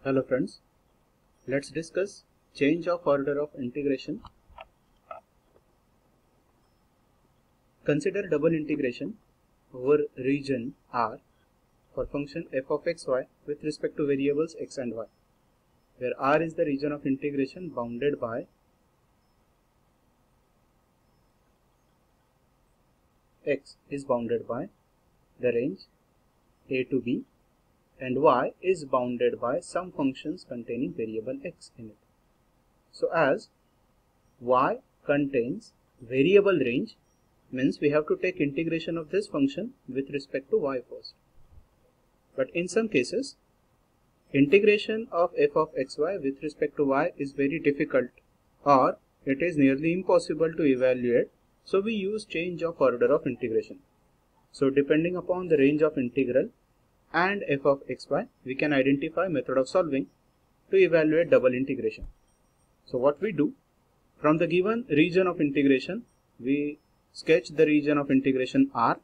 Hello friends, let's discuss change of order of integration. Consider double integration over region R for function f of xy with respect to variables x and y, where R is the region of integration bounded by x is bounded by the range a to b and y is bounded by some functions containing variable x in it. So as y contains variable range, means we have to take integration of this function with respect to y first. But in some cases, integration of f of xy with respect to y is very difficult, or it is nearly impossible to evaluate, so we use change of order of integration. So depending upon the range of integral and f of xy, we can identify method of solving to evaluate double integration. So what we do, from the given region of integration, we sketch the region of integration R,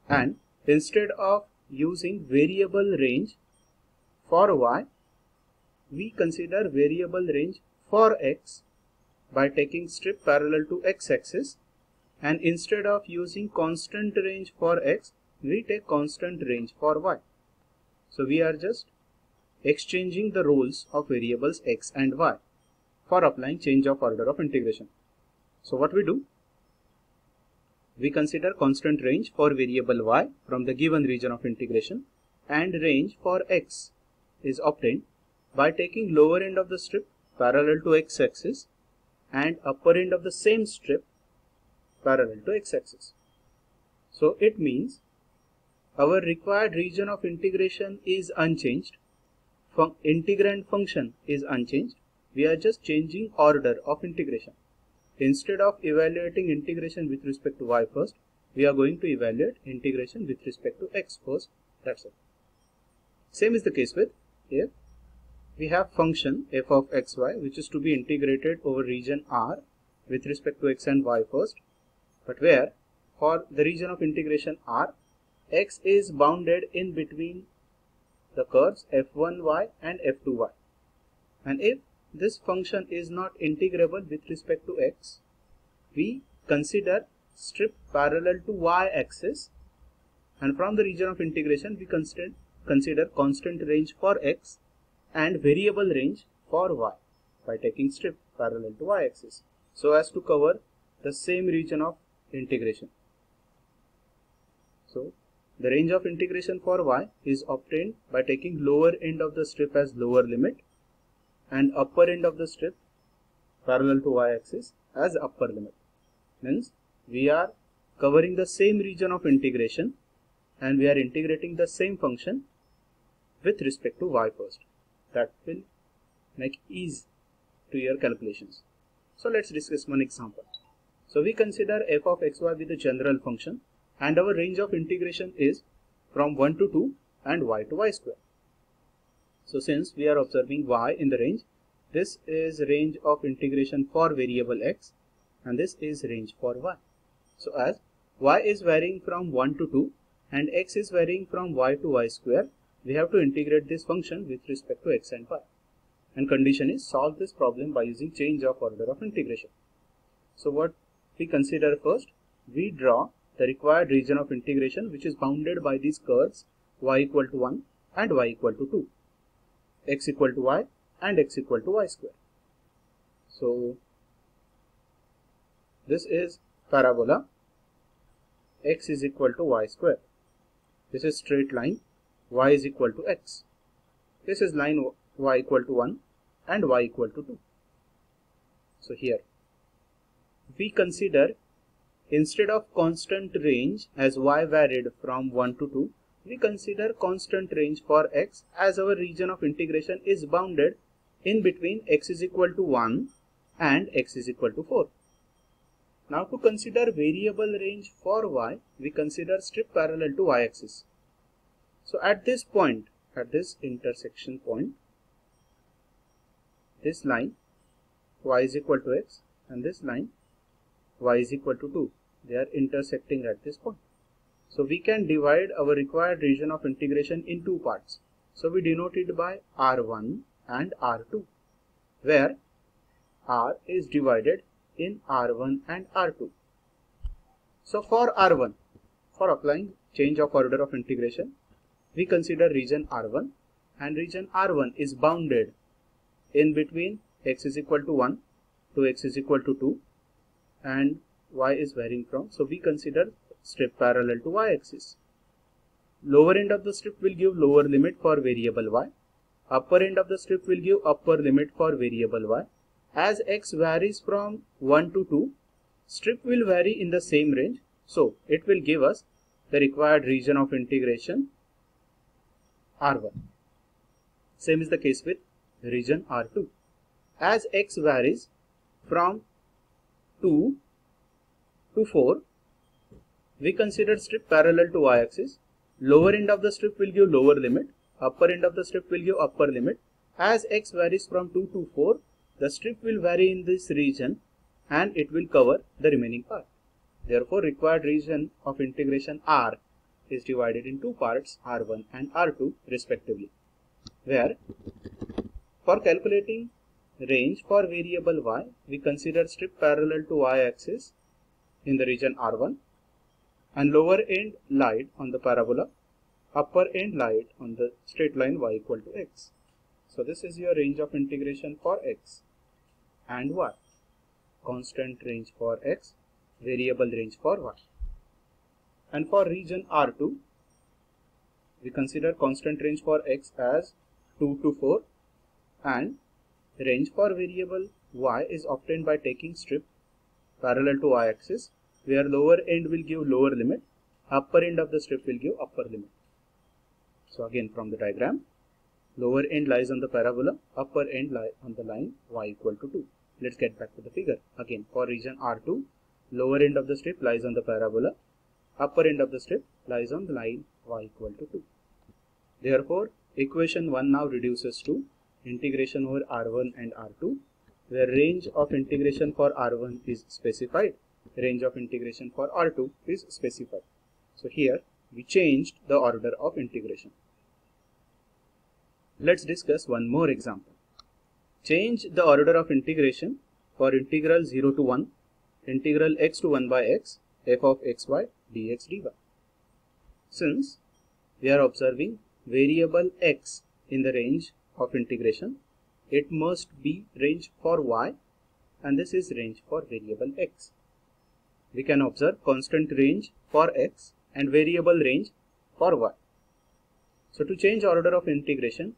and instead of using variable range for y, we consider variable range for x by taking strip parallel to x-axis, and instead of using constant range for x, we take constant range for y. So we are just exchanging the roles of variables x and y for applying change of order of integration. So what we do, we consider constant range for variable y from the given region of integration, and range for x is obtained by taking lower end of the strip parallel to x-axis and upper end of the same strip parallel to x-axis. So it means our required region of integration is unchanged, integrand function is unchanged, we are just changing order of integration. Instead of evaluating integration with respect to y first, we are going to evaluate integration with respect to x first. That's it. Same is the case with if we have function f of xy which is to be integrated over region R with respect to x and y first, but where for the region of integration R, x is bounded in between the curves f1y and f2y, and if this function is not integrable with respect to x, we consider strip parallel to y-axis, and from the region of integration we consider constant range for x and variable range for y by taking strip parallel to y-axis, so as to cover the same region of integration. So the range of integration for y is obtained by taking lower end of the strip as lower limit and upper end of the strip parallel to y-axis as upper limit. Means we are covering the same region of integration and we are integrating the same function with respect to y first. That will make ease to your calculations. So let's discuss one example. So we consider f of xy with a general function, and our range of integration is from 1 to 2 and y to y square. So since we are observing y in the range, this is range of integration for variable x and this is range for y. So as y is varying from 1 to 2 and x is varying from y to y square, we have to integrate this function with respect to x and y. And condition is solve this problem by using change of order of integration. So what we consider first, we draw the required region of integration which is bounded by these curves y equal to 1 and y equal to 2. X equal to y and x equal to y square. So this is parabola x is equal to y square. This is straight line y is equal to x. This is line y equal to 1 and y equal to 2. So here we consider, instead of constant range as y varied from 1 to 2, we consider constant range for x as our region of integration is bounded in between x is equal to 1 and x is equal to 4. Now to consider variable range for y, we consider strip parallel to y-axis. So at this point, at this intersection point, this line y is equal to x and this line y is equal to 2, they are intersecting at this point. So we can divide our required region of integration in two parts. So we denote it by R1 and R2, where R is divided in R1 and R2. So for R1, for applying change of order of integration, we consider region R1, and region R1 is bounded in between x is equal to 1 to x is equal to 2 and y is varying from. So we consider strip parallel to y-axis. Lower end of the strip will give lower limit for variable y. Upper end of the strip will give upper limit for variable y. As x varies from 1 to 2, strip will vary in the same range. So it will give us the required region of integration R1. Same is the case with region R2. As x varies from 2 to 4, we consider strip parallel to y-axis. Lower end of the strip will give lower limit. Upper end of the strip will give upper limit. As x varies from 2 to 4, the strip will vary in this region and it will cover the remaining part. Therefore, required region of integration R is divided in two parts, R1 and R2 respectively, where for calculating range for variable y, we consider strip parallel to y-axis in the region R1 and lower end lied on the parabola, upper end lied on the straight line y equal to x. So this is your range of integration for x and y. Constant range for x, variable range for y. And for region R2, we consider constant range for x as 2 to 4 and range for variable y is obtained by taking strip parallel to y-axis, where lower end will give lower limit, upper end of the strip will give upper limit. So again from the diagram, lower end lies on the parabola, upper end lies on the line y equal to 2. Let's get back to the figure. Again for region R2, lower end of the strip lies on the parabola, upper end of the strip lies on the line y equal to 2. Therefore, equation 1 now reduces to integration over R1 and R2, where range of integration for R1 is specified, range of integration for R2 is specified. So here we changed the order of integration. Let's discuss one more example. Change the order of integration for integral 0 to 1, integral x to 1 by x, f of xy dx dy. Since we are observing variable x in the range of integration, it must be range for y and this is range for variable x. We can observe constant range for x and variable range for y. So to change order of integration,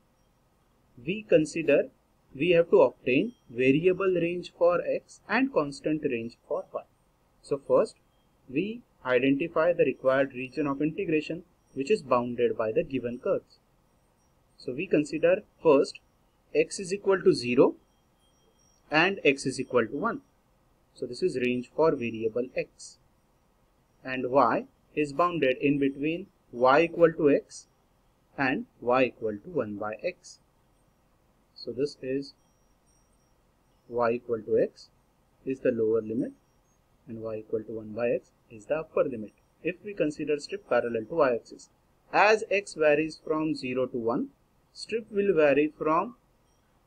we consider we have to obtain variable range for x and constant range for y. So first we identify the required region of integration which is bounded by the given curves. So we consider first x is equal to 0 and x is equal to 1. So this is range for variable x, and y is bounded in between y equal to x and y equal to 1 by x. So this is y equal to x is the lower limit and y equal to 1 by x is the upper limit if we consider strip parallel to y-axis. As x varies from 0 to 1, strip will vary from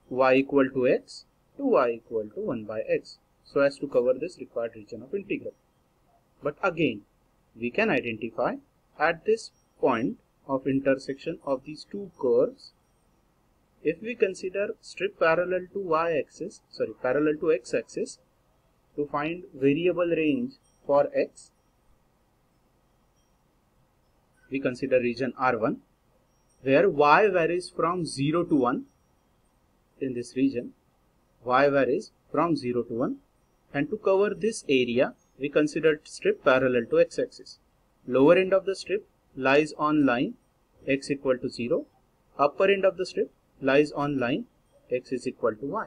y equal to x to y equal to 1 by x, so as to cover this required region of integral. But again, we can identify at this point of intersection of these two curves, if we consider strip parallel to y-axis, parallel to x-axis, to find variable range for x, we consider region R1, where y varies from 0 to 1. In this region, y varies from 0 to 1, and to cover this area, we consider strip parallel to x-axis. Lower end of the strip lies on line x equal to 0, upper end of the strip lies on line x is equal to y.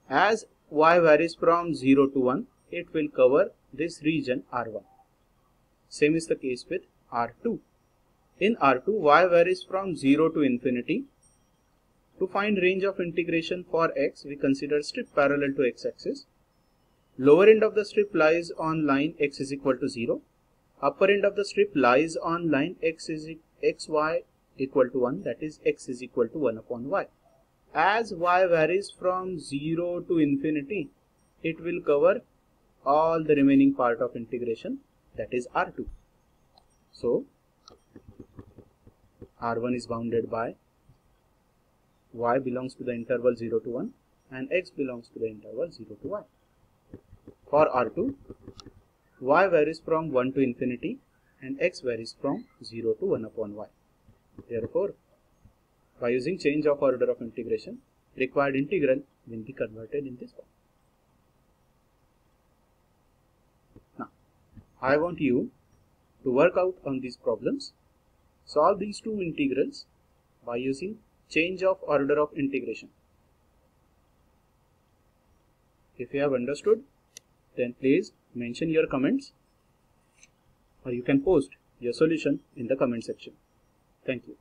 As y varies from 0 to 1, it will cover this region R1. Same is the case with R2. In R2, y varies from 0 to infinity. To find range of integration for x, we consider strip parallel to x-axis. Lower end of the strip lies on line x is equal to 0. Upper end of the strip lies on line xy equal to 1, that is x is equal to 1 upon y. As y varies from 0 to infinity, it will cover all the remaining part of integration, that is R2. So R1 is bounded by y belongs to the interval 0 to 1 and x belongs to the interval 0 to y. For R2, y varies from 1 to infinity and x varies from 0 to 1 upon y. Therefore, by using change of order of integration, required integral will be converted in this form. Now, I want you to work out on these problems. Solve these two integrals by using change of order of integration. If you have understood, then please mention your comments, or you can post your solution in the comment section. Thank you.